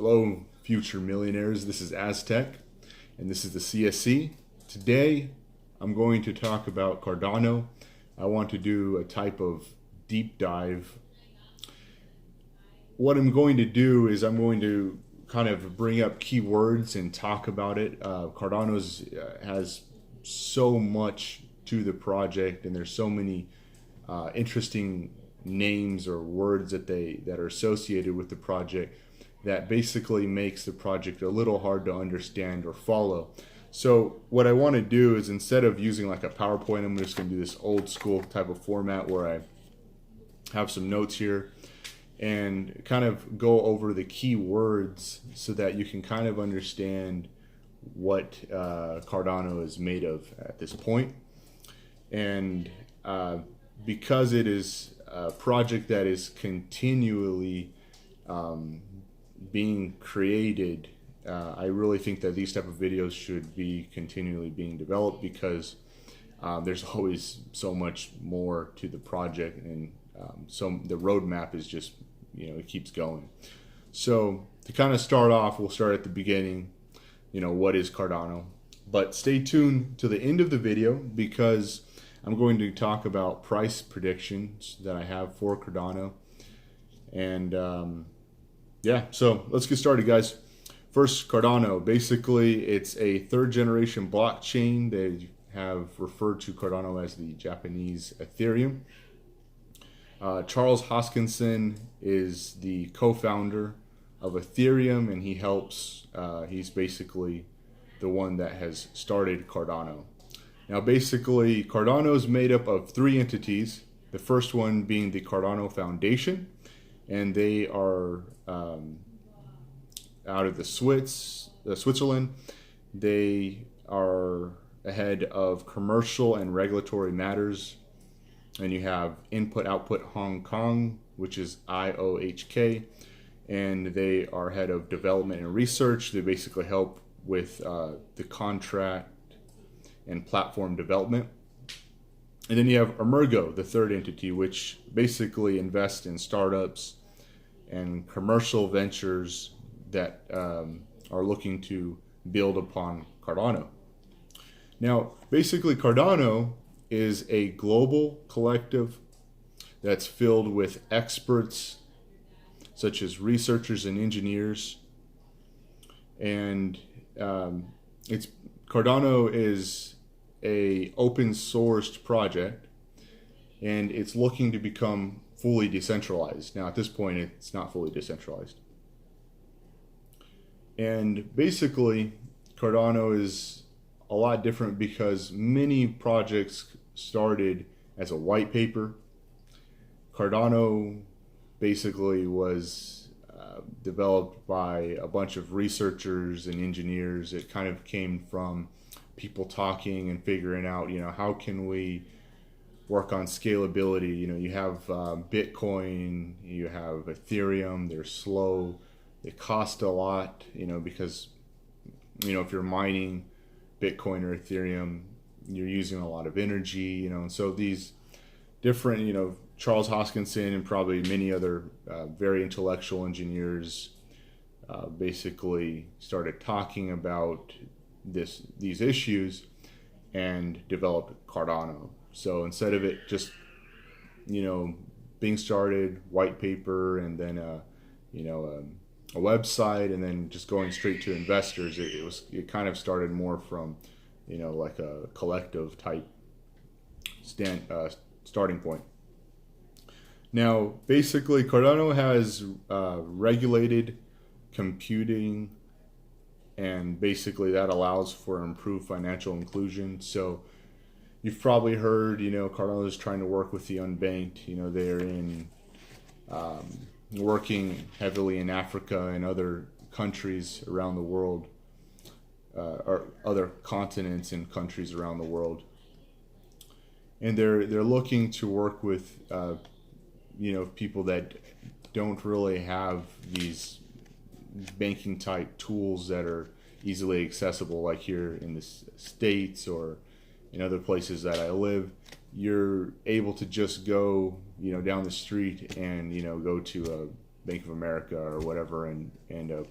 Hello, future millionaires. This is Aztec, and this is the CSC. Today, I'm going to talk about Cardano. I want to do a type of deep dive. What I'm going to do is I'm going to kind of bring up keywords and talk about it. Cardano has so much to the project, and there's so many interesting names or words that are associated with the project that basically makes the project a little hard to understand or follow. So what I want to do is, instead of using like a PowerPoint, I'm just going to do this old school type of format where I have some notes here and kind of go over the key words so that you can kind of understand what Cardano is made of at this point. And because it is a project that is continually being created, I really think that these type of videos should be continually being developed, because there's always so much more to the project, and so the roadmap is just, it keeps going. So to kind of start off, we'll start at the beginning. What is Cardano? But stay tuned to the end of the video, because I'm going to talk about price predictions that I have for Cardano. And yeah, so let's get started, guys. First, Cardano. Basically, it's a third generation blockchain. They have referred to Cardano as the Japanese Ethereum. Charles Hoskinson is the co-founder of Ethereum, and he helps, he's basically the one that has started Cardano. Now, basically, Cardano is made up of three entities. The first one being the Cardano Foundation, and they are out of Switzerland. They are ahead of commercial and regulatory matters. And you have Input Output Hong Kong, which is IOHK, and they are head of development and research. They basically help with the contract and platform development. And then you have Emergo, the third entity, which basically invests in startups and commercial ventures that are looking to build upon Cardano. Now, basically, Cardano is a global collective that's filled with experts such as researchers and engineers. And Cardano is a open sourced project, and it's looking to become fully decentralized. Now, at this point, it's not fully decentralized. And basically, Cardano is a lot different because many projects started as a white paper. Cardano basically was developed by a bunch of researchers and engineers. It kind of came from people talking and figuring out, how can we work on scalability. You have Bitcoin, you have Ethereum. They're slow, they cost a lot, because if you're mining Bitcoin or Ethereum, you're using a lot of energy, and so these different, Charles Hoskinson and probably many other very intellectual engineers basically started talking about these issues and developed Cardano. So instead of it just, being started white paper and then a website and then just going straight to investors, it kind of started more from, like a collective type starting point. Now, basically, Cardano has regulated computing, and basically that allows for improved financial inclusion. So you've probably heard, Cardano is trying to work with the unbanked. They're in working heavily in Africa and other countries around the world, or other continents and countries around the world. And they're looking to work with people that don't really have these banking type tools that are easily accessible, like here in the States or in other places that I live. You're able to just go, down the street and, go to Bank of America or whatever, and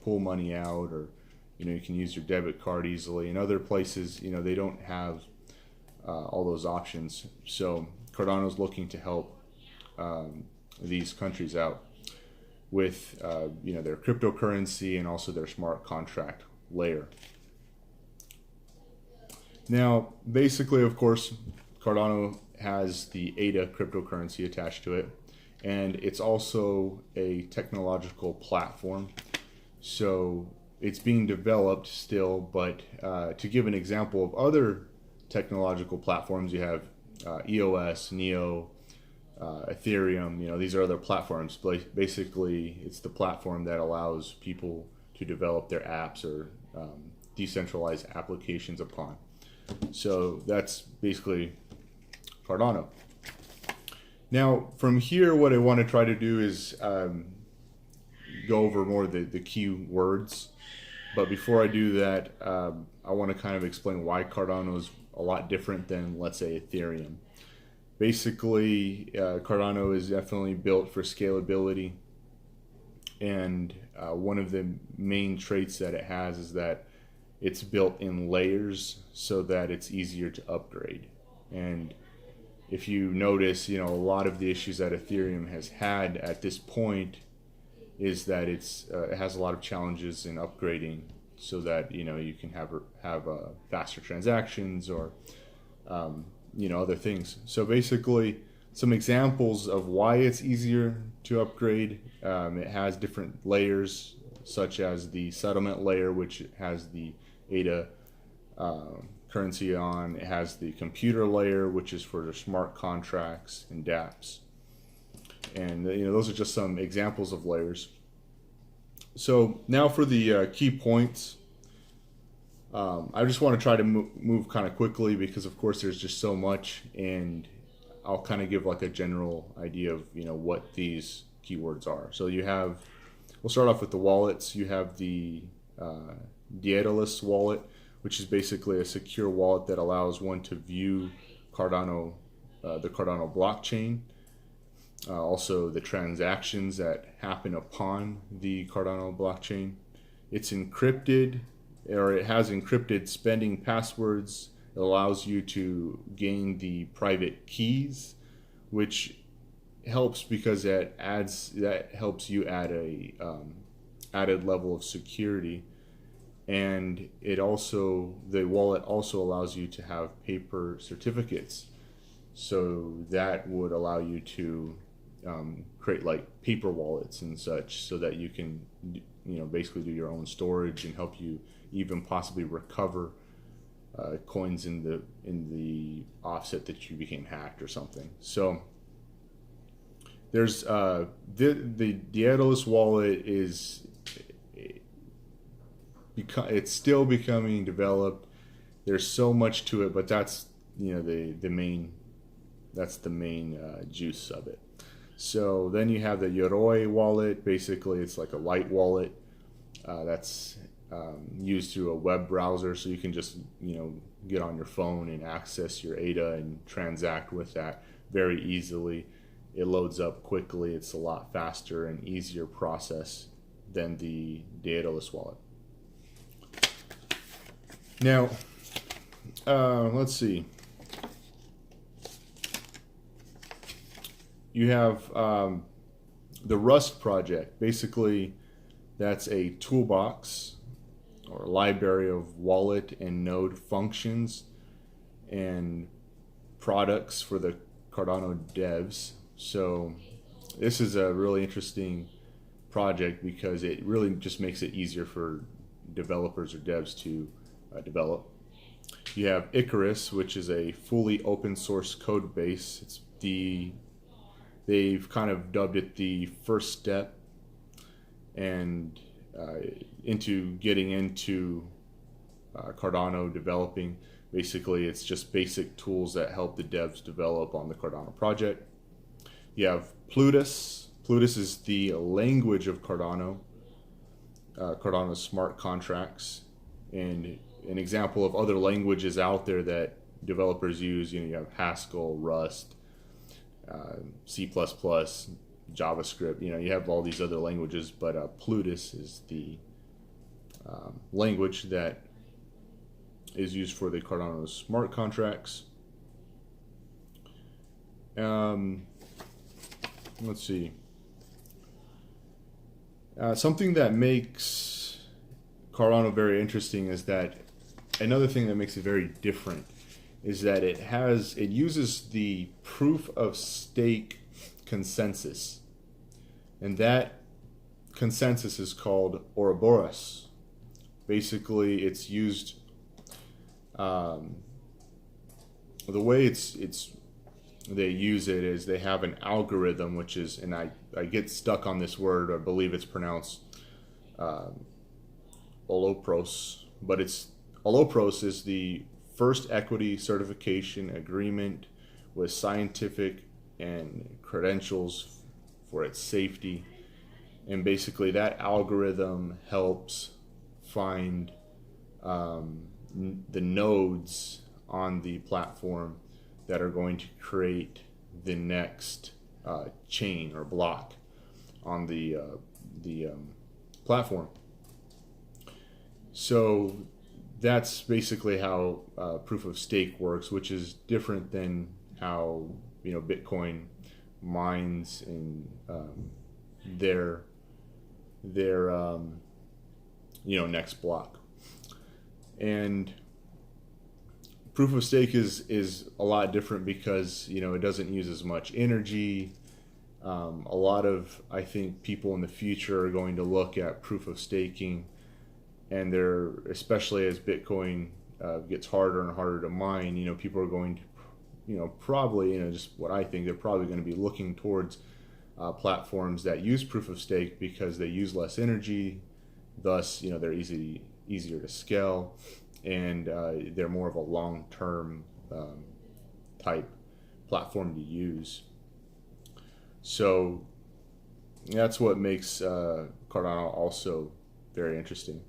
pull money out, or you can use your debit card easily. In other places, they don't have all those options. So Cardano's looking to help these countries out with their cryptocurrency and also their smart contract layer. Now, basically, of course, Cardano has the ADA cryptocurrency attached to it, and it's also a technological platform. So it's being developed still, but to give an example of other technological platforms, you have EOS, Neo, Ethereum. These are other platforms. Basically, it's the platform that allows people to develop their apps or decentralized applications upon. So that's basically Cardano. Now, from here, what I want to try to do is go over more the key words. But before I do that, I want to kind of explain why Cardano is a lot different than, let's say, Ethereum. Basically, Cardano is definitely built for scalability. And one of the main traits that it has is that it's built in layers so that it's easier to upgrade. And if you notice, a lot of the issues that Ethereum has had at this point is that it has a lot of challenges in upgrading, so that you can have faster transactions or other things. So basically, some examples of why it's easier to upgrade. It has different layers, such as the settlement layer, which has the ADA currency on. It has the computer layer, which is for the smart contracts and dApps. And those are just some examples of layers. So now for the key points. I just want to try to move kind of quickly, because of course there's just so much, and I'll kind of give like a general idea of what these keywords are. So we'll start off with the wallets. You have the Daedalus wallet, which is basically a secure wallet that allows one to view Cardano, the Cardano blockchain. Also the transactions that happen upon the Cardano blockchain. It's encrypted, or it has encrypted spending passwords. It allows you to gain the private keys, which helps because that helps you add a added level of security. And the wallet also allows you to have paper certificates. So that would allow you to create like paper wallets and such, so that you can basically do your own storage and help you even possibly recover coins in the offset that you became hacked or something. So there's the Daedalus wallet it's still becoming developed. There's so much to it, but that's the main juice of it. So then you have the Yoroi wallet. Basically, it's like a light wallet that's used through a web browser, so you can just get on your phone and access your ADA and transact with that very easily. It loads up quickly. It's a lot faster and easier process than the Daedalus wallet. Now, let's see. You have the Rust project. Basically, that's a toolbox or library of wallet and node functions and products for the Cardano devs. So this is a really interesting project because it really just makes it easier for developers or devs to develop. You have Icarus, which is a fully open source code base. They've kind of dubbed it the first step and into getting into Cardano developing. Basically, it's just basic tools that help the devs develop on the Cardano project. You have Plutus. Plutus is the language of Cardano, Cardano's smart contracts, and an example of other languages out there that developers use. You have Haskell, Rust, C++, JavaScript. You have all these other languages, but Plutus is the language that is used for the Cardano smart contracts. Let's see. Something that makes Cardano very interesting is that another thing that makes it very different is that it uses the proof of stake consensus, and that consensus is called Ouroboros. Basically, it's used the way they use it is they have an algorithm, which is, and I get stuck on this word. I believe it's pronounced Olopros, but Olopros is the first equity certification agreement with scientific and credentials for its safety. And basically that algorithm helps find the nodes on the platform that are going to create the next chain or block on the platform. So that's basically how proof of stake works, which is different than how Bitcoin mines in their next block. And proof of stake is a lot different because it doesn't use as much energy. A lot of, I think, people in the future are going to look at proof of staking, and they're, especially as Bitcoin gets harder and harder to mine, people are going to, probably, just what I think, they're probably going to be looking towards platforms that use proof of stake because they use less energy, thus, they're easier to scale, and they're more of a long-term type platform to use. So that's what makes Cardano also very interesting.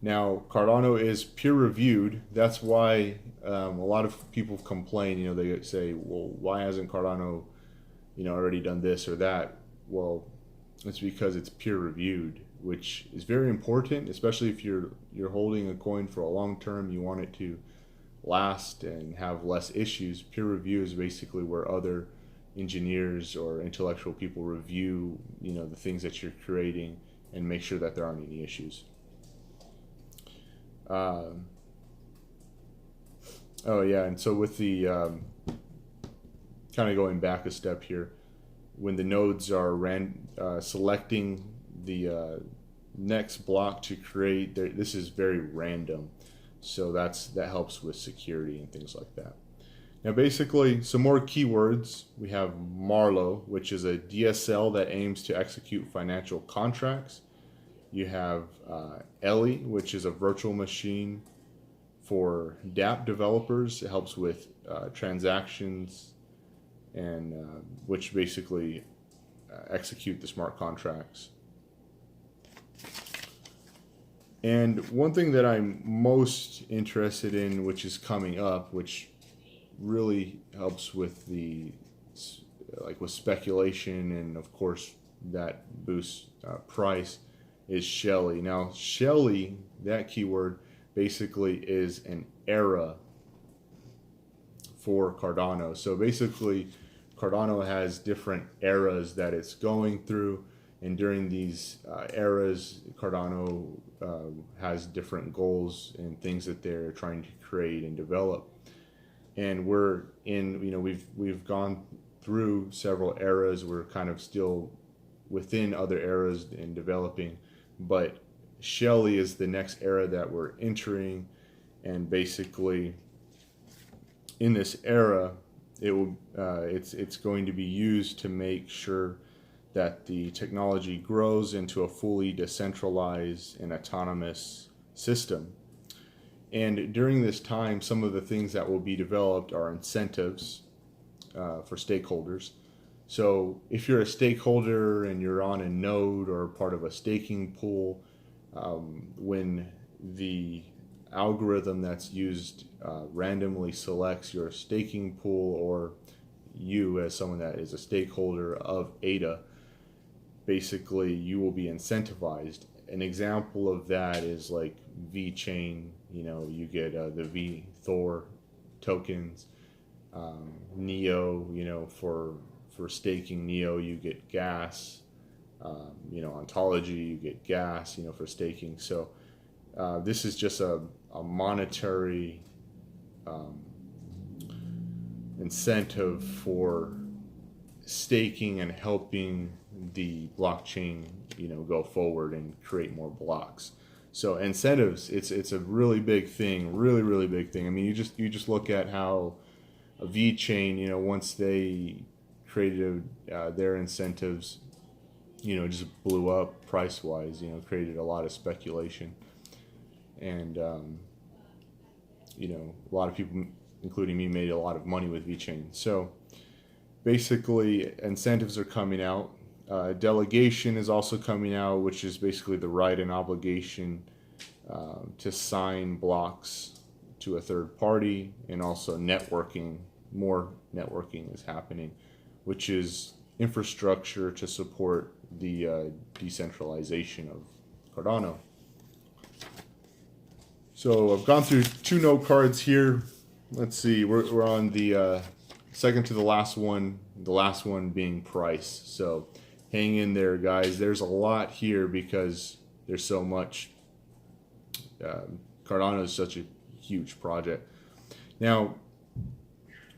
Now, Cardano is peer-reviewed. That's why a lot of people complain. They say, "Well, why hasn't Cardano, already done this or that?" Well, it's because it's peer-reviewed, which is very important, especially if you're holding a coin for a long term. You want it to last and have less issues. Peer review is basically where other engineers or intellectual people review, the things that you're creating and make sure that there aren't any issues. Oh yeah, and so with the kind of going back a step here, when the nodes are selecting the next block to create, this is very random, so that helps with security and things like that. Now basically, some more keywords. We have Marlow, which is a DSL that aims to execute financial contracts. You have Ellie, which is a virtual machine for dApp developers. It helps with transactions, and which basically execute the smart contracts. And one thing that I'm most interested in, which is coming up, which really helps with with speculation, and of course that boosts price, is Shelley. Now Shelley, that keyword, basically is an era for Cardano. So basically Cardano has different eras that it's going through, and during these eras, Cardano has different goals and things that they're trying to create and develop. And we're in, we've gone through several eras. We're kind of still within other eras and developing, but Shelley is the next era that we're entering. And basically, in this era, it's going to be used to make sure that the technology grows into a fully decentralized and autonomous system. And during this time, some of the things that will be developed are incentives for stakeholders. So if you're a stakeholder and you're on a node or part of a staking pool, when the algorithm that's used randomly selects your staking pool, or you as someone that is a stakeholder of ADA, basically you will be incentivized. An example of that is like VeChain. You get the V Thor tokens. Neo, for staking Neo, you get gas. Ontology, you get gas, for staking. So this is just a monetary incentive for staking and helping the blockchain, go forward and create more blocks. So incentives, it's a really big thing, really, really big thing. I mean, you just look at how a VeChain, once they created their incentives, just blew up price wise, created a lot of speculation. And, a lot of people, including me, made a lot of money with VeChain. So basically, incentives are coming out. Delegation is also coming out, which is basically the right and obligation to sign blocks to a third party, and also networking. More networking is happening, which is infrastructure to support the decentralization of Cardano. So I've gone through 2 note cards here. Let's see, we're on the second to the last one being price. So hang in there, guys. There's a lot here because there's so much. Cardano is such a huge project. Now,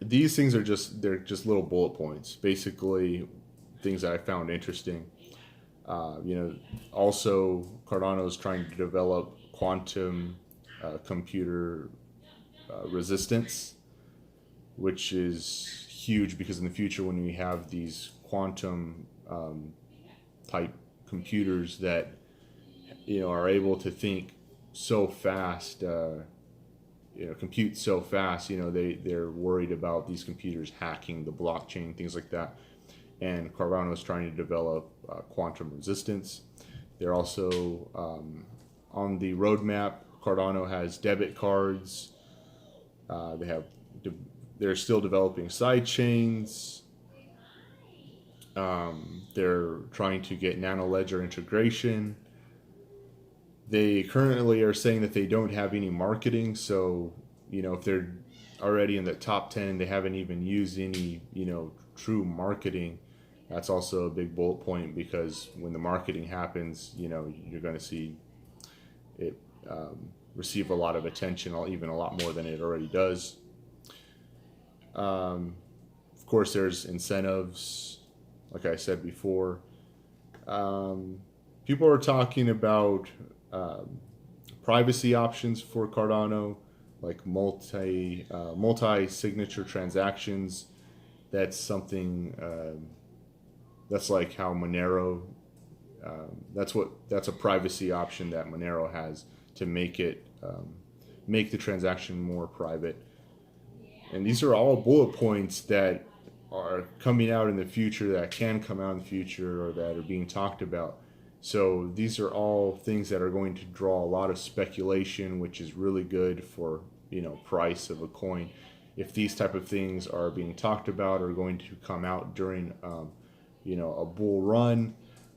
these things are just little bullet points, basically things that I found interesting. Also Cardano is trying to develop quantum computer resistance, which is huge because in the future, when we have these quantum type computers that are able to think so fast, compute so fast, they're worried about these computers hacking the blockchain, things like that. And Cardano is trying to develop quantum resistance. They're also on the roadmap. Cardano has debit cards. They're still developing side chains. They're trying to get nano ledger integration. They currently are saying that they don't have any marketing. So, if they're already in the top 10, they haven't even used any, true marketing. That's also a big bullet point, because when the marketing happens, you're going to see it receive a lot of attention, even a lot more than it already does. Of course, there's incentives, like I said before. People are talking about privacy options for Cardano, like multi-signature transactions. That's something that's like how Monero. That's a privacy option that Monero has to make the transaction more private. And these are all bullet points that are coming out in the future, that can come out in the future, or that are being talked about. So these are all things that are going to draw a lot of speculation, which is really good for price of a coin. If these type of things are being talked about or going to come out during a bull run,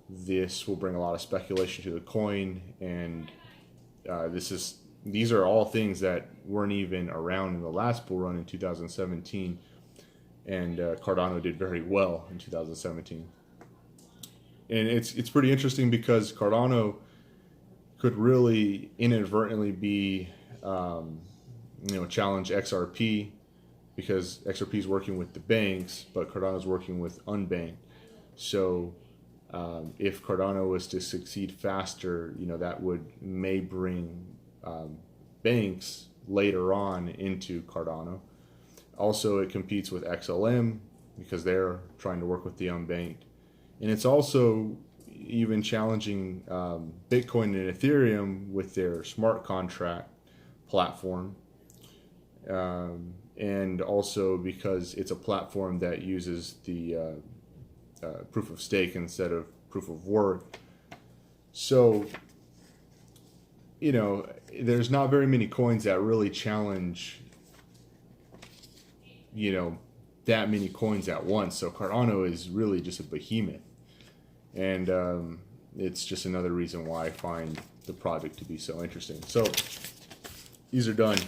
this will bring a lot of speculation to the coin. And these are all things that weren't even around in the last bull run in 2017, and Cardano did very well in 2017. And it's pretty interesting because Cardano could really inadvertently be challenge XRP, because XRP is working with the banks, but Cardano is working with unbanked. So if Cardano was to succeed faster, that may bring banks later on into Cardano. Also, it competes with XLM because they're trying to work with the unbanked. And it's also even challenging Bitcoin and Ethereum with their smart contract platform. And also because it's a platform that uses the proof of stake instead of proof of work. So, there's not very many coins that really challenge, that many coins at once. So Cardano is really just a behemoth. And it's just another reason why I find the project to be so interesting. So these are done.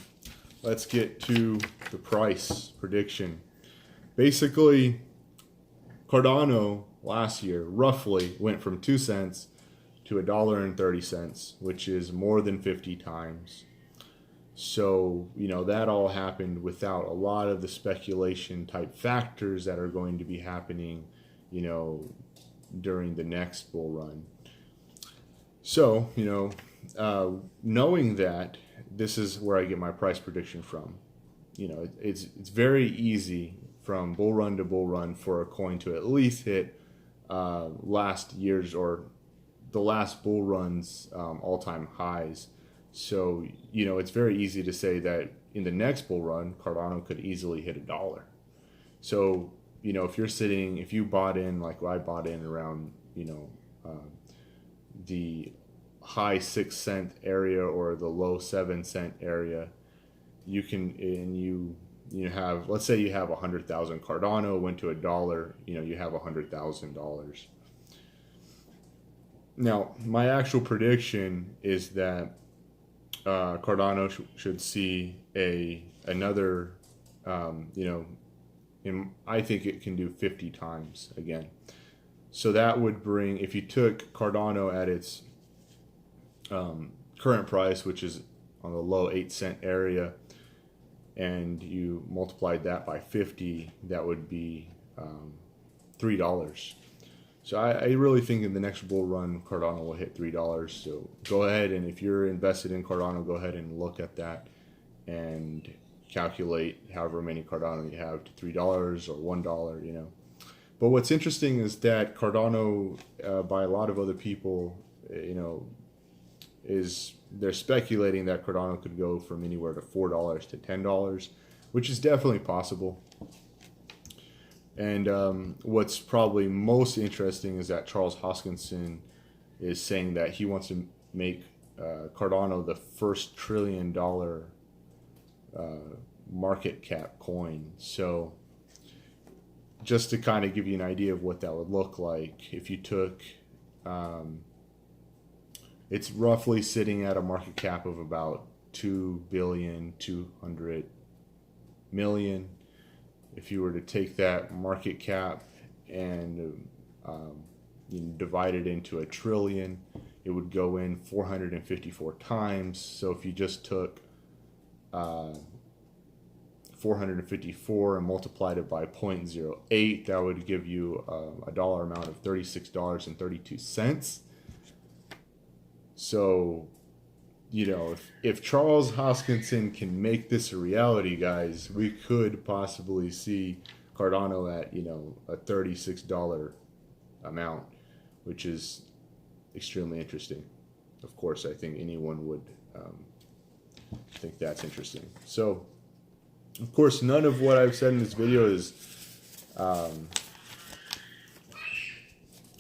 Let's get to the price prediction. Basically, Cardano last year roughly went from 2 cents to $1.30, which is more than 50 times. So, you know, that all happened without a lot of the speculation type factors that are going to be happening, you know, during the next bull run. So, you know, knowing that, this is where I get my price prediction from. You know, it's very easy from bull run to bull run for a coin to at least hit last year's or the last bull run's all-time highs. So, you know, it's very easy to say that in the next bull run, Cardano could easily hit $1. So, you know, if you bought in, like I bought in around, you know, the high 6 cent area or the low 7 cent area, you can, and you have, let's say you have 100,000 Cardano, went to $1, you know, you have $100,000. Now, my actual prediction is that Cardano should see another, you know, I think it can do 50 times again. So that would bring, if you took Cardano at its current price, which is on the low 8 cent area, and you multiplied that by 50, that would be $3. So I really think in the next bull run, Cardano will hit $3. So go ahead, and if you're invested in Cardano, go ahead and look at that and calculate however many Cardano you have to $3 or $1, you know. But what's interesting is that Cardano, by a lot of other people, you know, they're speculating that Cardano could go from anywhere to $4 to $10, which is definitely possible. And what's probably most interesting is that Charles Hoskinson is saying that he wants to make Cardano the first $1 trillion market cap coin. So just to kind of give you an idea of what that would look like, if you took, it's roughly sitting at a market cap of about 2,200,000,000. If you were to take that market cap and you know, divide it into $1 trillion, it would go in 454 times. So if you just took 454 and multiplied it by 0.08, that would give you a dollar amount of $36.32. So, you know, if Charles Hoskinson can make this a reality, guys, we could possibly see Cardano at, you know, a $36 amount, which is extremely interesting. Of course, I think anyone would think that's interesting. So, of course, none of what I've said in this video is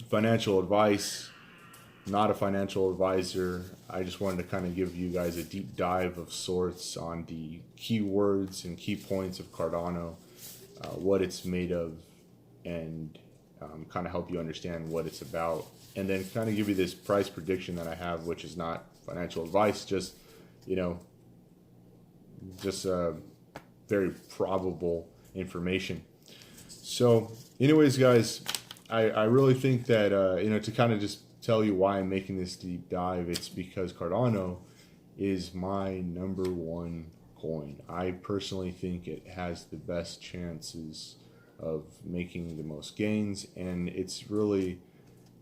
financial advice. Not a financial advisor. I just wanted to kind of give you guys a deep dive of sorts on the keywords and key points of Cardano, what it's made of, and kind of help you understand what it's about. And then kind of give you this price prediction that I have, which is not financial advice, just, you know, just very probable information. So anyways, guys, I really think that, you know, to kind of just tell you why I'm making this deep dive, it's because Cardano is my #1 coin. I personally think it has the best chances of making the most gains, and it's really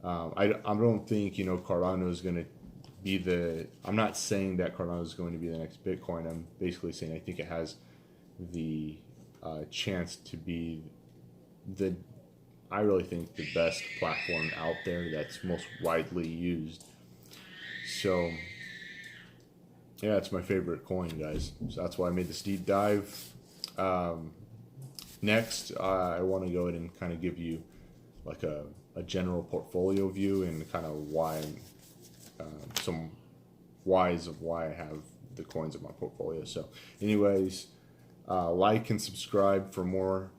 I don't think, you know, Cardano is going to be I'm not saying that Cardano is going to be the next Bitcoin. I'm basically saying I think it has the chance to be I really think the best platform out there that's most widely used. So yeah, it's my favorite coin, guys. So that's why I made this deep dive. Next, I want to go ahead and kind of give you like a general portfolio view and kind of why, some whys of why I have the coins in my portfolio. So anyways, like and subscribe for more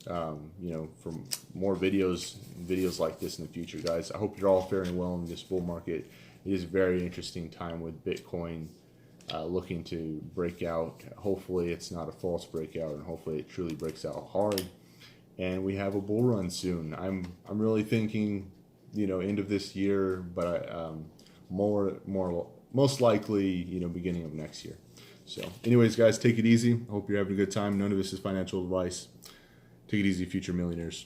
for more videos like this in the future, guys. I hope you're all faring well in this bull market. It is a very interesting time with Bitcoin looking to break out. Hopefully it's not a false breakout, and hopefully it truly breaks out hard, and we have a bull run soon. I'm really thinking, end of this year, but most likely, beginning of next year. So anyways, guys, take it easy. I hope you're having a good time. None of this is financial advice. Take it easy, future millionaires.